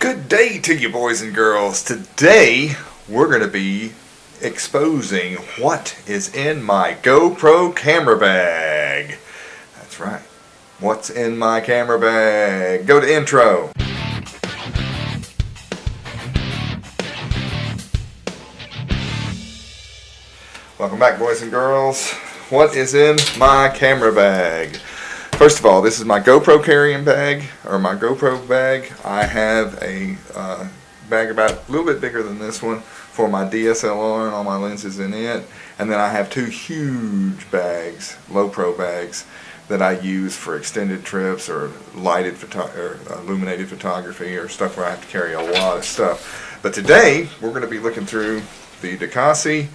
Good day to you, boys and girls. Today we're going to be exposing what is in my GoPro camera bag. That's right. What's in my camera bag? Go to intro. Welcome back, boys and girls. What is in my camera bag? First of all, this is my GoPro carrying bag, or my GoPro bag. I have a bag about a little bit bigger than this one for my DSLR and all my lenses in it. And then I have two huge bags, low pro bags, that I use for extended trips or illuminated photography or stuff where I have to carry a lot of stuff. But today, we're going to be looking through the Decasi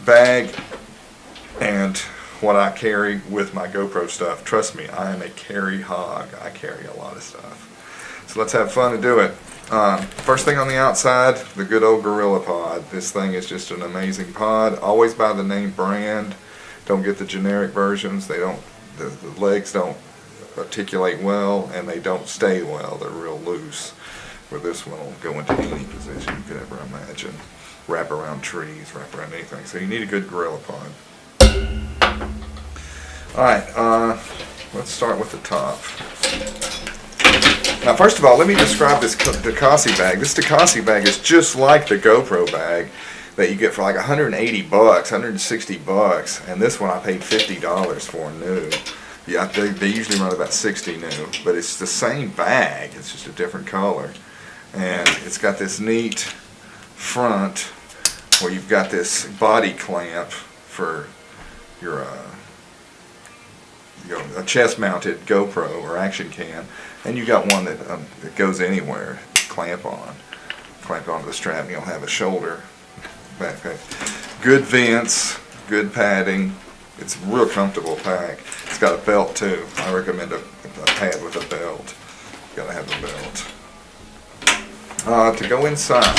bag and what I carry with my GoPro stuff. Trust me, I am a carry hog. I carry a lot of stuff. So let's have fun and do it. First thing on the outside, the good old Gorilla Pod. This thing is just an amazing pod. Always buy the name brand. Don't get the generic versions. They don't. The legs don't articulate well, and they don't stay well. They're real loose. Where this one will go into any position you could ever imagine. Wrap around trees, wrap around anything. So you need a good Gorilla Pod. Alright, let's start with the top. Now first of all, let me describe this Decasi bag. This Decasi bag is just like the GoPro bag that you get for like 180 bucks, 160 bucks, and this one I paid $50 for new. Yeah, they usually run about 60 new, but it's the same bag, it's just a different color. And it's got this neat front where you've got this body clamp for your a chest-mounted GoPro or action cam, and you got one that goes anywhere. Clamp onto the strap, and you'll have a shoulder backpack. Good vents, good padding. It's a real comfortable pack. It's got a belt too. I recommend a pad with a belt. Gotta have a belt. To go inside,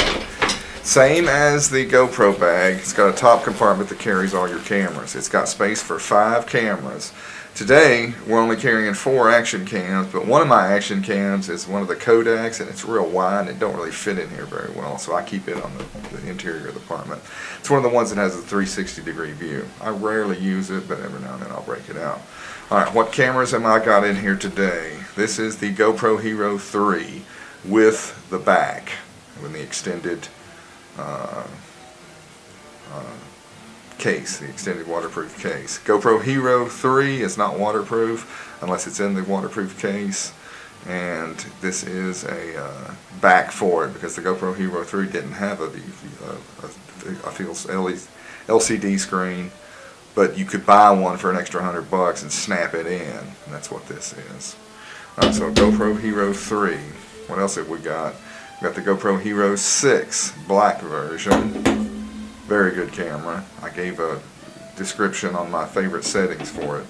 same as the GoPro bag, it's got a top compartment that carries all your cameras. It's got space for 5 cameras. Today, we're only carrying 4 action cams, but one of my action cams is one of the Kodaks, and it's real wide, and it don't really fit in here very well, so I keep it on the interior of the apartment. It's one of the ones that has a 360-degree view. I rarely use it, but every now and then I'll break it out. Alright, what cameras am I got in here today? This is the GoPro Hero 3 with the back, with the extended case, the extended waterproof case. GoPro Hero 3 is not waterproof unless it's in the waterproof case, and this is a back for it because the GoPro Hero 3 didn't have a LCD screen, but you could buy one for an extra $100 and snap it in, and that's what this is. So GoPro Hero 3. What else have we got? We got the GoPro Hero 6 black version. Very good camera. I gave a description on my favorite settings for it,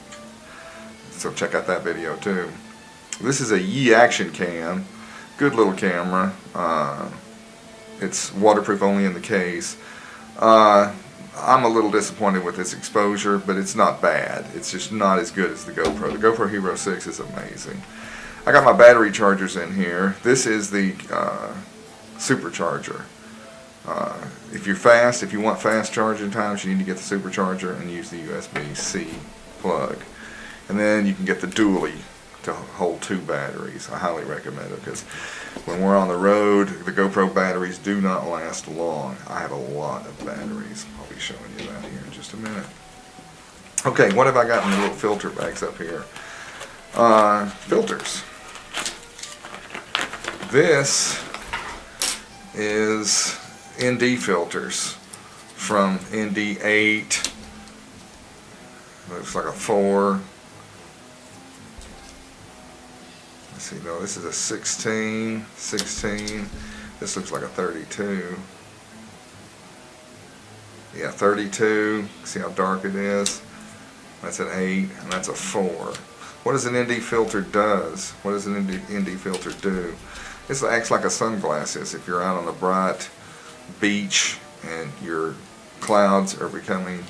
so check out that video too. This is a Yi action cam. Good little camera. It's waterproof only in the case. I'm a little disappointed with its exposure, but it's not bad. It's just not as good as the GoPro. The GoPro Hero 6 is amazing. I got my battery chargers in here. This is the supercharger. If you want fast charging times, you need to get the supercharger and use the USB-C plug. And then you can get the dually to hold 2 batteries. I highly recommend it because when we're on the road, the GoPro batteries do not last long. I have a lot of batteries. I'll be showing you that here in just a minute. Okay, what have I got in the little filter bags up here? Filters. This is ND filters from ND8. Looks like a 4. Let's see, no, this is a 16. This looks like a 32. Yeah, 32. See how dark it is? That's an 8, and that's a 4. What does an ND filter does? What does an ND filter do? This acts like a sunglasses. If you're out on a bright beach and your clouds are becoming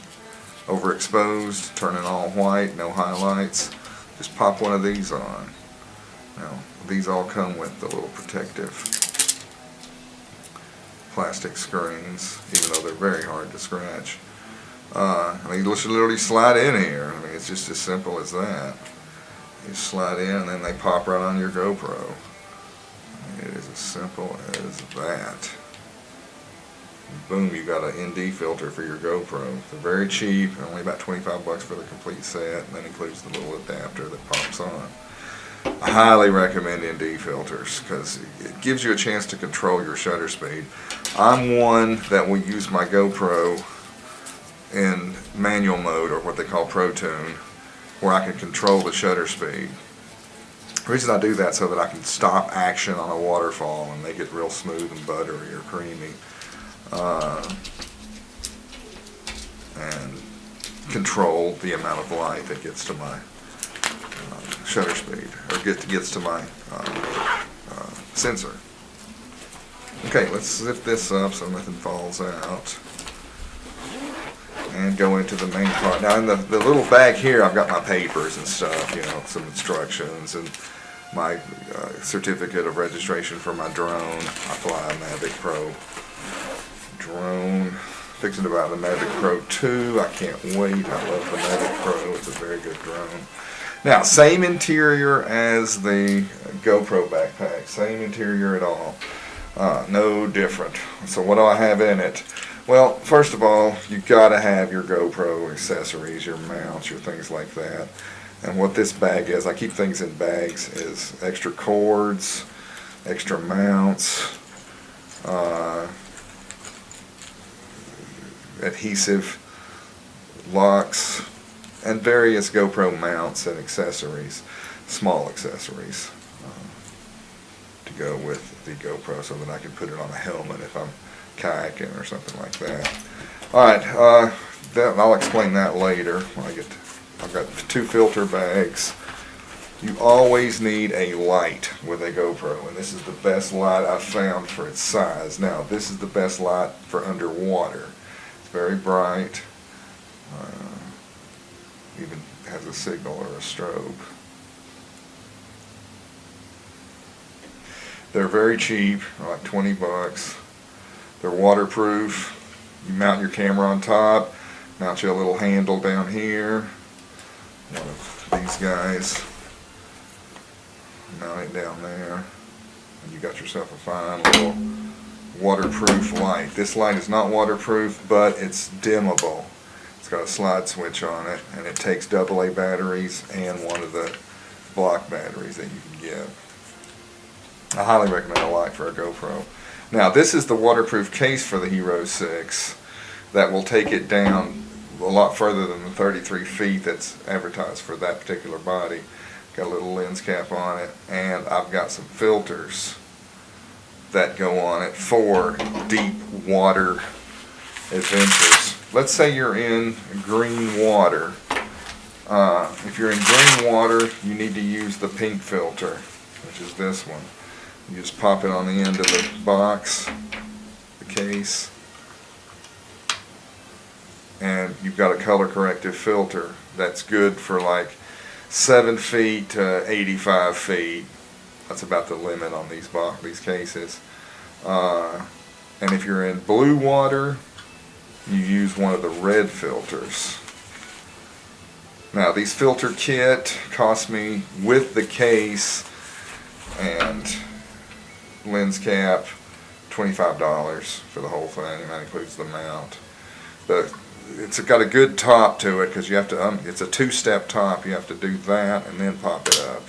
overexposed, turning all white, no highlights, just pop one of these on. Now, these all come with the little protective plastic screens, even though they're very hard to scratch. I mean, you literally slide in here. I mean, it's just as simple as that. You slide in and then they pop right on your GoPro. I mean, it is as simple as that. Boom, you got an ND filter for your GoPro. They're very cheap, only about 25 bucks for the complete set, and that includes the little adapter that pops on. I highly recommend ND filters because it gives you a chance to control your shutter speed. I'm one that will use my GoPro in manual mode, or what they call Pro Tune, where I can control the shutter speed. The reason I do that so that I can stop action on a waterfall and make it real smooth and buttery or creamy. And control the amount of light that gets to my shutter speed, or gets to my sensor. Okay, let's zip this up so nothing falls out, and go into the main part. Now in the little bag here, I've got my papers and stuff, you know, some instructions and my certificate of registration for my drone. I fly a Mavic Pro drone. Fixing to buy the Mavic Pro 2. I can't wait. I love the Mavic Pro. It's a very good drone. Now, same interior as the GoPro backpack. Same interior at all. No different. So what do I have in it? Well, first of all, you've got to have your GoPro accessories, your mounts, your things like that. And what this bag is, I keep things in bags, is extra cords, extra mounts, adhesive locks, and various GoPro mounts and accessories, small accessories, to go with the GoPro so that I can put it on a helmet if I'm kayaking or something like that. Alright, I'll explain that later when I get to, I've got 2 filter bags. You always need a light with a GoPro, and this is the best light I've found for its size. Now, this is the best light for underwater. It's very bright, even has a signal or a strobe. They're very cheap, like 20 bucks. They're waterproof. You mount your camera on top, mount you a little handle down here. One of these guys. Mount it down there, and you got yourself a fine little waterproof light. This light is not waterproof, but it's dimmable. It's got a slide switch on it, and it takes AA batteries and one of the block batteries that you can get. I highly recommend a light for a GoPro. Now, this is the waterproof case for the Hero 6 that will take it down a lot further than the 33 feet that's advertised for that particular body. Got a little lens cap on it, and I've got some filters that go on it for deep water adventures. Let's say you're in green water. If you're in green water, you need to use the pink filter, which is this one. You just pop it on the end of the box, the case, and you've got a color corrective filter that's good for like 7 feet to 85 feet. That's about the limit on these cases. And if you're in blue water, you use one of the red filters. Now, these filter kit cost me, with the case and lens cap, $25 for the whole thing, and that includes the mount. It's got a good top to it because you have to. It's a 2-step top. You have to do that and then pop it up.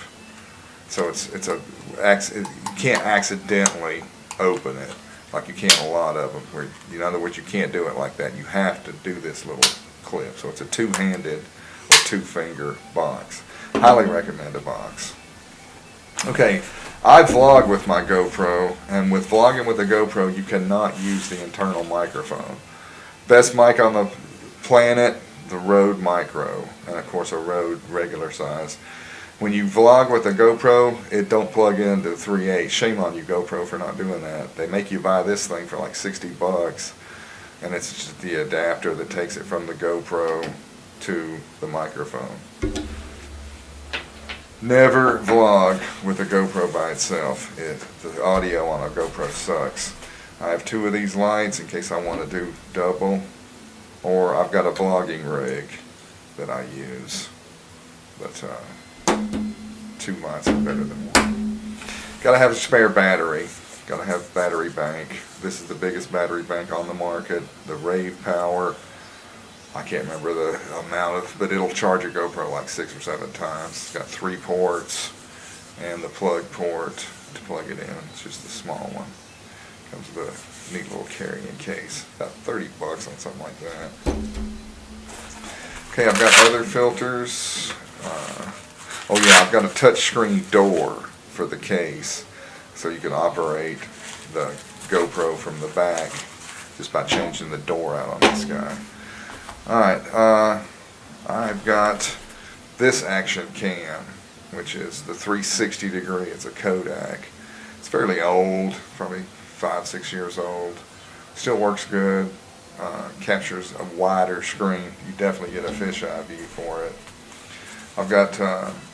So you can't accidentally open it like you can a lot of them. Where, in other words, you can't do it like that. You have to do this little clip. So it's a 2-handed or 2-finger box. Highly recommend a box. Okay, I vlog with my GoPro, and with vlogging with a GoPro, you cannot use the internal microphone. Best mic on the planet, the Rode Micro, and of course a Rode regular size. When you vlog with a GoPro, it don't plug into 3.8. Shame on you, GoPro, for not doing that. They make you buy this thing for like 60 bucks, and it's just the adapter that takes it from the GoPro to the microphone. Never vlog with a GoPro by itself. The audio on a GoPro sucks. I have 2 of these lights in case I want to do double, or I've got a vlogging rig that I use, but 2 lights are better than 1. Gotta have a spare battery, gotta have battery bank. This is the biggest battery bank on the market, the Rave Power. I can't remember the amount of, but it'll charge a GoPro like 6 or 7 times. It's got 3 ports and the plug port to plug it in. It's just a small one. Comes with a neat little carrying case. About 30 bucks on something like that. Okay, I've got other filters. Oh yeah, I've got a touchscreen door for the case, so you can operate the GoPro from the back just by changing the door out on this guy. Alright, I've got this action cam, which is the 360 degree. It's a Kodak. It's fairly old, probably 5-6 years old. Still works good. Captures a wider screen. You definitely get a fisheye view for it. I've got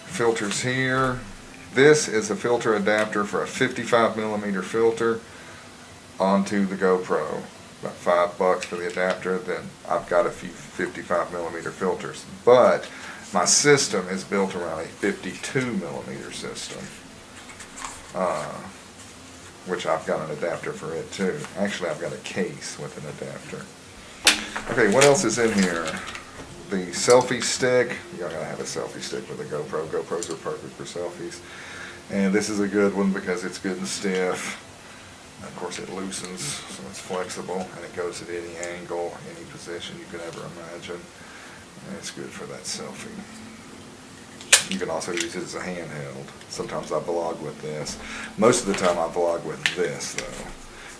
filters here. This is a filter adapter for a 55mm filter onto the GoPro. About $5 for the adapter. Then I've got a few 55mm filters, but my system is built around a 52mm system, which I've got an adapter for it too. Actually, I've got a case with an adapter. Okay, what else is in here? The selfie stick. You gotta have a selfie stick with a GoPro. GoPros are perfect for selfies. And this is a good one because it's good and stiff. Of course, it loosens, so it's flexible, and it goes at any angle, any position you could ever imagine. And it's good for that selfie. You can also use it as a handheld. Sometimes I vlog with this. Most of the time I vlog with this, though.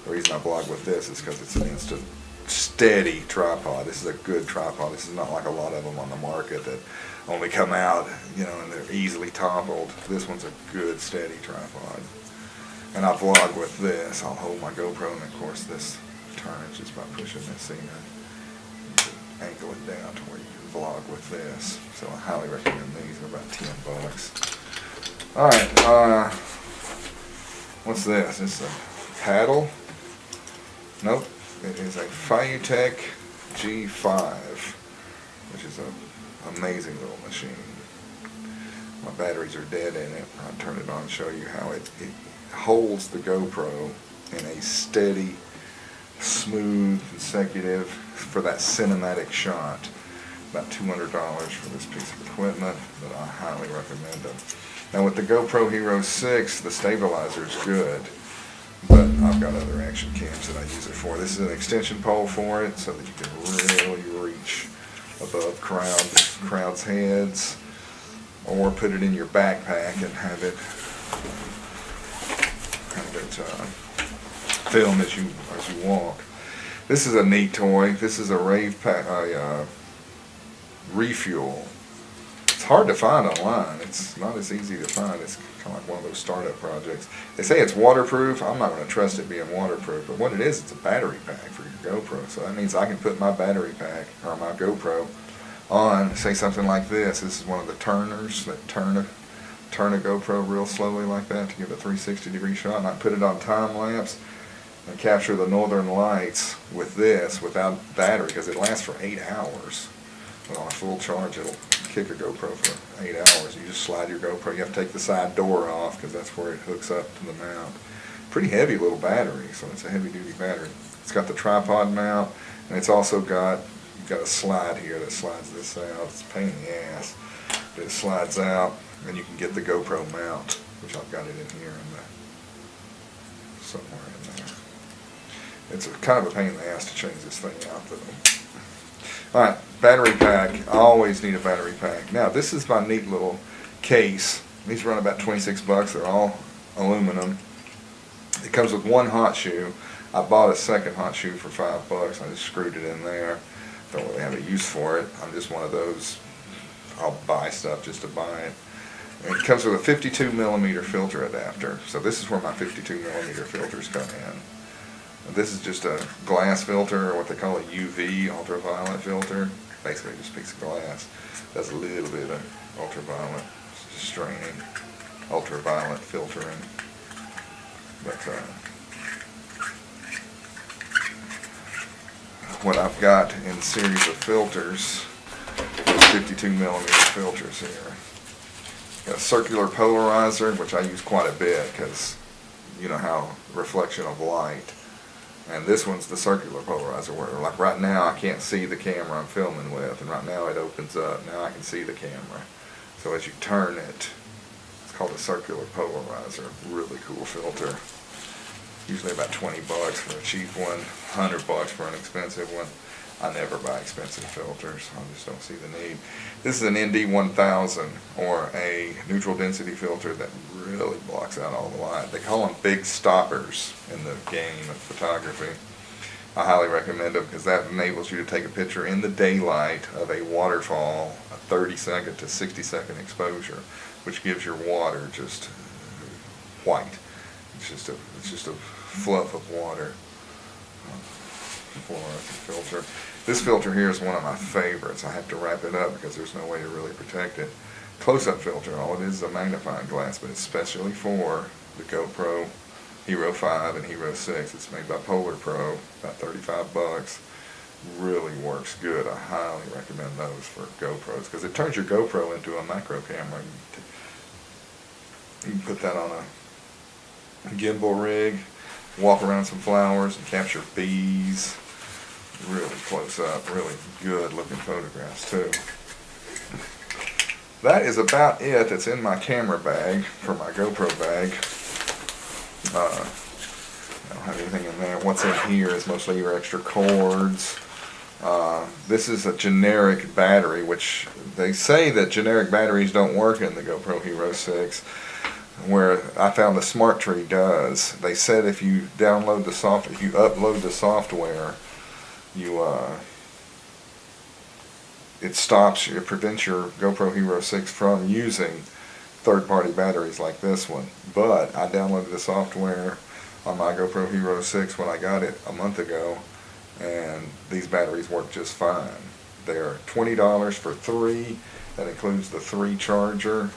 The reason I vlog with this is because it's an instant, steady tripod. This is a good tripod. This is not like a lot of them on the market that only come out, you know, and they're easily toppled. This one's a good, steady tripod. And I vlog with this. I'll hold my GoPro, and of course this turns just by pushing this in. You can angle it down to where you can vlog with this. So I highly recommend these. They're about 10 bucks. Alright, what's this? This is a paddle? Nope. It is a Fiutech G5, which is an amazing little machine. My batteries are dead in it. I'll turn it on and show you how it holds the GoPro in a steady, smooth, consecutive, for that cinematic shot. About $200 for this piece of equipment, but I highly recommend it. Now with the GoPro Hero 6, the stabilizer is good, but I've got other action cams that I use it for. This is an extension pole for it, so that you can really reach above crowds' heads, or put it in your backpack and have it film as you walk. This is a neat toy. This is a refuel. It's hard to find online. It's not as easy to find. It's kind of like one of those startup projects. They say it's waterproof. I'm not going to trust it being waterproof, but what it is, it's a battery pack for your GoPro. So that means I can put my battery pack, or my GoPro, on, say something like this. This is one of the turners that turn a GoPro real slowly like that to give a 360 degree shot, and I put it on time lapse and capture the northern lights with this without battery, because it lasts for 8 hours. But on a full charge, it'll kick a GoPro for 8 hours. You just slide your GoPro. You have to take the side door off because that's where it hooks up to the mount. Pretty heavy little battery, so it's a heavy duty battery. It's got the tripod mount, and it's also got, you've got a slide here that slides this out. It's a pain in the ass, but it slides out, and you can get the GoPro mount, which I've got it in here somewhere in there. It's kind of a pain in the ass to change this thing out, though. Alright, battery pack. I always need a battery pack. Now, this is my neat little case. These run about 26 bucks. They're all aluminum. It comes with one hot shoe. I bought a second hot shoe for 5 bucks. I just screwed it in there. Don't really have a use for it. I'm just one of those, I'll buy stuff just to buy it. And it comes with a 52mm filter adapter. So this is where my 52mm filters come in. This is just a glass filter, or what they call a UV, ultraviolet filter. Basically just a piece of glass. Does a little bit of ultraviolet straining, ultraviolet filtering. But what I've got in series of filters, 52 millimeter filters here. Got a circular polarizer, which I use quite a bit because you know how reflection of light. And this one's the circular polarizer where, like right now, I can't see the camera I'm filming with, and right now it opens up. Now I can see the camera. So as you turn it, it's called a circular polarizer. Really cool filter. Usually about 20 bucks for a cheap one, 100 bucks for an expensive one. I never buy expensive filters. I just don't see the need. This is an ND1000, or a neutral density filter that really blocks out all the light. They call them big stoppers in the game of photography. I highly recommend them because that enables you to take a picture in the daylight of a waterfall, a 30-second to 60-second exposure, which gives your water just white. It's just a fluff of water. Fluorescent filter. This filter here is one of my favorites. I have to wrap it up because there's no way to really protect it. Close-up filter, all it is a magnifying glass, but it's specially for the GoPro Hero 5 and Hero 6. It's made by Polar Pro, about 35 bucks. Really works good. I highly recommend those for GoPros because it turns your GoPro into a macro camera. You can put that on a gimbal rig, walk around some flowers and capture bees. Really close up, really good looking photographs too. That is about it that's in my camera bag for my GoPro bag. I don't have anything in there. What's in here is mostly your extra cords. This is a generic battery, which they say that generic batteries don't work in the GoPro Hero 6. Where I found the Smart Tree does. They said if you upload the software, it prevents your GoPro Hero 6 from using third-party batteries like this one. But I downloaded the software on my GoPro Hero 6 when I got it a month ago, and these batteries work just fine. They're $20 for 3. That includes the 3 charger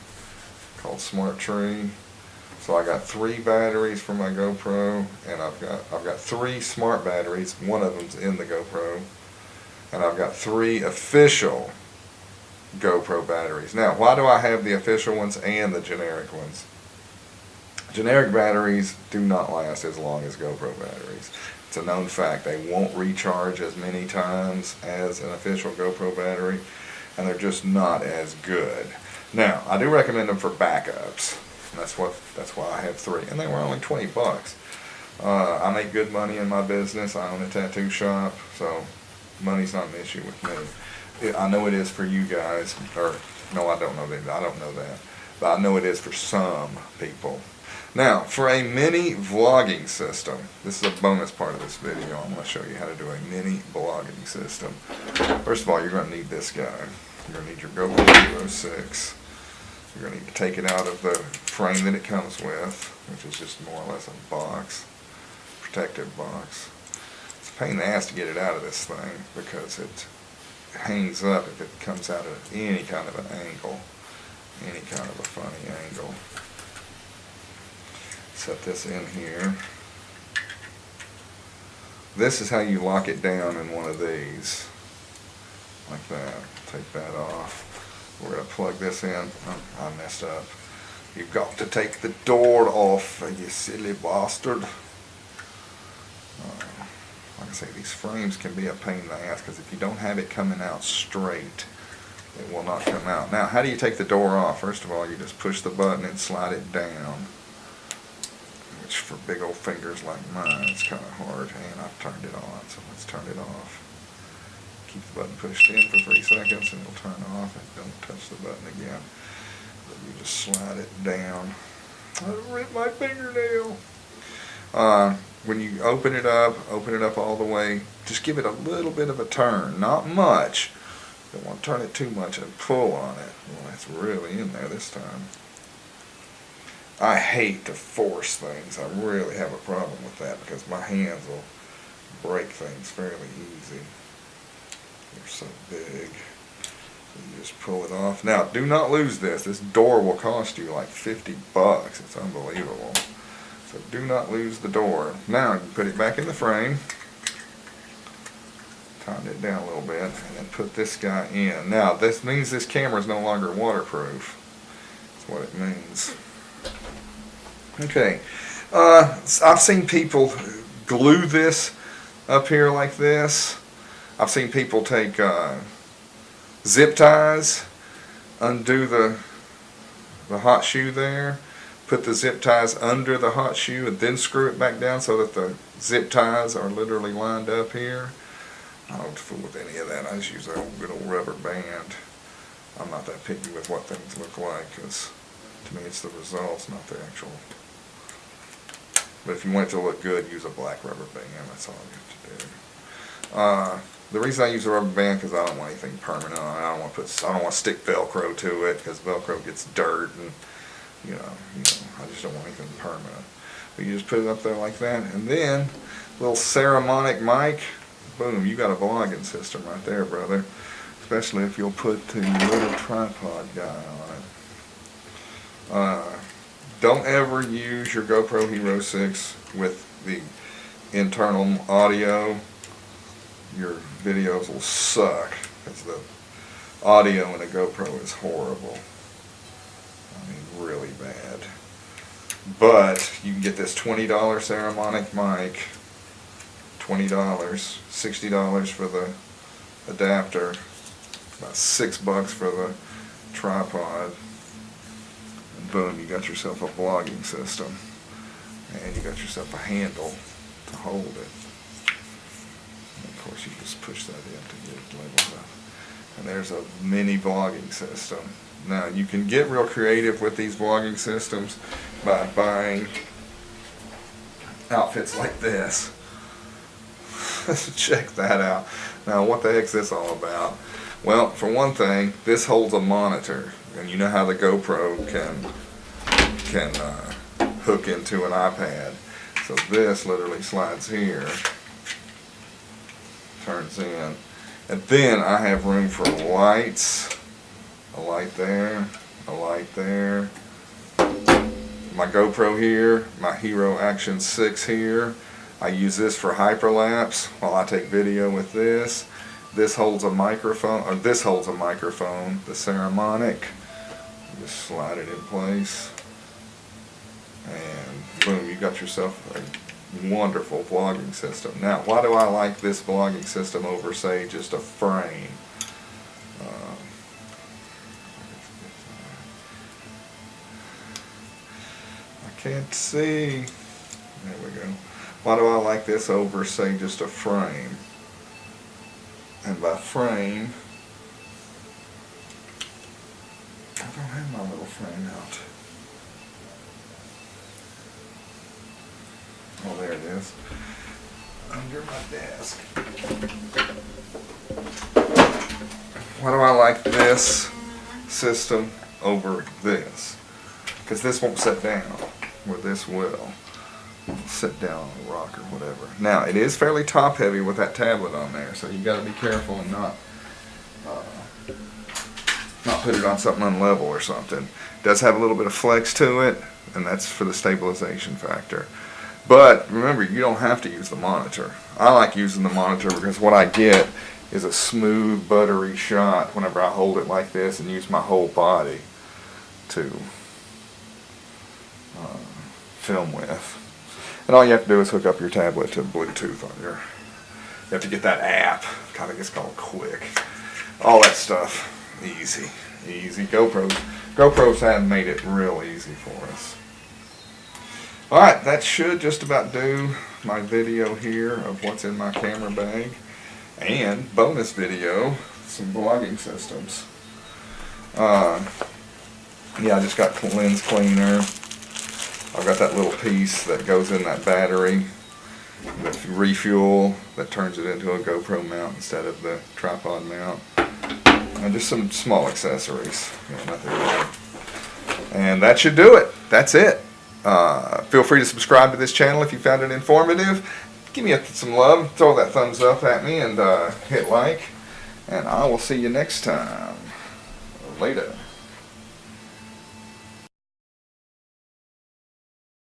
called Smart Tree. So I got 3 batteries for my GoPro, and I've got 3 smart batteries. One of them's in the GoPro, and I've got 3 official GoPro batteries. Now, why do I have the official ones and the generic ones? Generic batteries do not last as long as GoPro batteries. It's a known fact. They won't recharge as many times as an official GoPro battery, and they're just not as good. Now, I do recommend them for backups. That's why I have 3, and they were only 20 bucks. I make good money in my business. I own a tattoo shop, so money's not an issue with me. I know it is for you guys, or no, I don't know that. I don't know that, but I know it is for some people. Now, for a mini vlogging system, this is a bonus part of this video. I'm going to show you how to do a mini vlogging system. First of all, you're going to need this guy. You're going to need your GoPro Hero 6. You're going to need to take it out of the frame that it comes with, which is just more or less a box, protective box. It's a pain in the ass to get it out of this thing because it hangs up if it comes out at any kind of an angle, any kind of a funny angle. Set this in here. This is how you lock it down in one of these, like that. Take that off. We're going to plug this in. Oh, I messed up. You've got to take the door off, you silly bastard. Like I say, these frames can be a pain in the ass because if you don't have it coming out straight, it will not come out. Now, how do you take the door off? First of all, you just push the button and slide it down, which for big old fingers like mine, it's kind of hard. And I've turned it on, so let's turn it off. Keep the button pushed in for 3 seconds and it'll turn off, and don't touch the button again. But you just slide it down. I ripped my fingernail. When you open it up all the way, just give it a little bit of a turn, not much. Don't want to turn it too much and pull on it. Well, it's really in there this time. I hate to force things. I really have a problem with that because my hands will break things fairly easy. They're so big. So you just pull it off. Now, do not lose this. This door will cost you like 50 bucks. It's unbelievable. So do not lose the door. Now, you put it back in the frame. tighten it down a little bit, and then put this guy in. Now this means this camera is no longer waterproof. That's what it means. Okay, I've seen people glue this up here like this. I've seen people take zip ties, undo the hot shoe there, put the zip ties under the hot shoe, and then screw it back down so that the zip ties are literally lined up here. I don't fool with any of that. I just use a good old rubber band. I'm not that picky with what things look like, because to me it's the results, not the actual. But if you want it to look good, use a black rubber band. That's all you have to do. The reason I use a rubber band because I don't want anything permanent on it. I don't want to stick Velcro to it, because Velcro gets dirt, and you know, I just don't want anything permanent. But you just put it up there like that, and then little ceramic mic. Boom! You got a vlogging system right there, brother. Especially if you'll put the little tripod guy on it. Don't ever use your GoPro Hero 6 with the internal audio. Your videos will suck, because the audio in a GoPro is horrible. I mean, really bad. But you can get this $20 ceramic mic, $20, $60 for the adapter, about $6 for the tripod, and boom, you got yourself a vlogging system, and you got yourself a handle to hold it. And of course, you just push that in to get it labeled up. And there's a mini vlogging system. Now, you can get real creative with these vlogging systems by buying outfits like this. Check that out. Now, what the heck's this all about? Well, for one thing, this holds a monitor, and you know how the GoPro can hook into an iPad. So this literally slides here, turns in, and then I have room for lights. A light there, a light there. My GoPro here, my Hero Action 6 here. I use this for hyperlapse while I take video with this. This holds a microphone, or this holds a microphone, the ceramic. Just slide it in place. And boom, you got yourself a wonderful vlogging system. Now, why do I like this vlogging system over, say, just a frame? I can't see. There we go. Why do I like this over, say, just a frame? And by frame, I don't have my little frame out. Oh, there it is. Under my desk. Why do I like this system over this? Because this won't sit down, where this will. Sit down on a rock or whatever. Now, it is fairly top heavy with that tablet on there, so you got to be careful and not put it on something unlevel or something. It does have a little bit of flex to it, and that's for the stabilization factor. But remember, you don't have to use the monitor. I like using the monitor because what I get is a smooth, buttery shot whenever I hold it like this and use my whole body to film with. And all you have to do is hook up your tablet to Bluetooth on your. You have to get that app. I think it's called Quick. All that stuff, easy, easy. GoPros have made it real easy for us. All right, that should just about do my video here of what's in my camera bag, and bonus video, some vlogging systems. Yeah, I just got lens cleaner. I've got that little piece that goes in that battery, the refuel that turns it into a GoPro mount instead of the tripod mount, and just some small accessories. Nothing really. And that should do it. That's it. Feel free to subscribe to this channel if you found it informative. Give me some love, throw that thumbs up at me, and hit like. And I will see you next time. Later.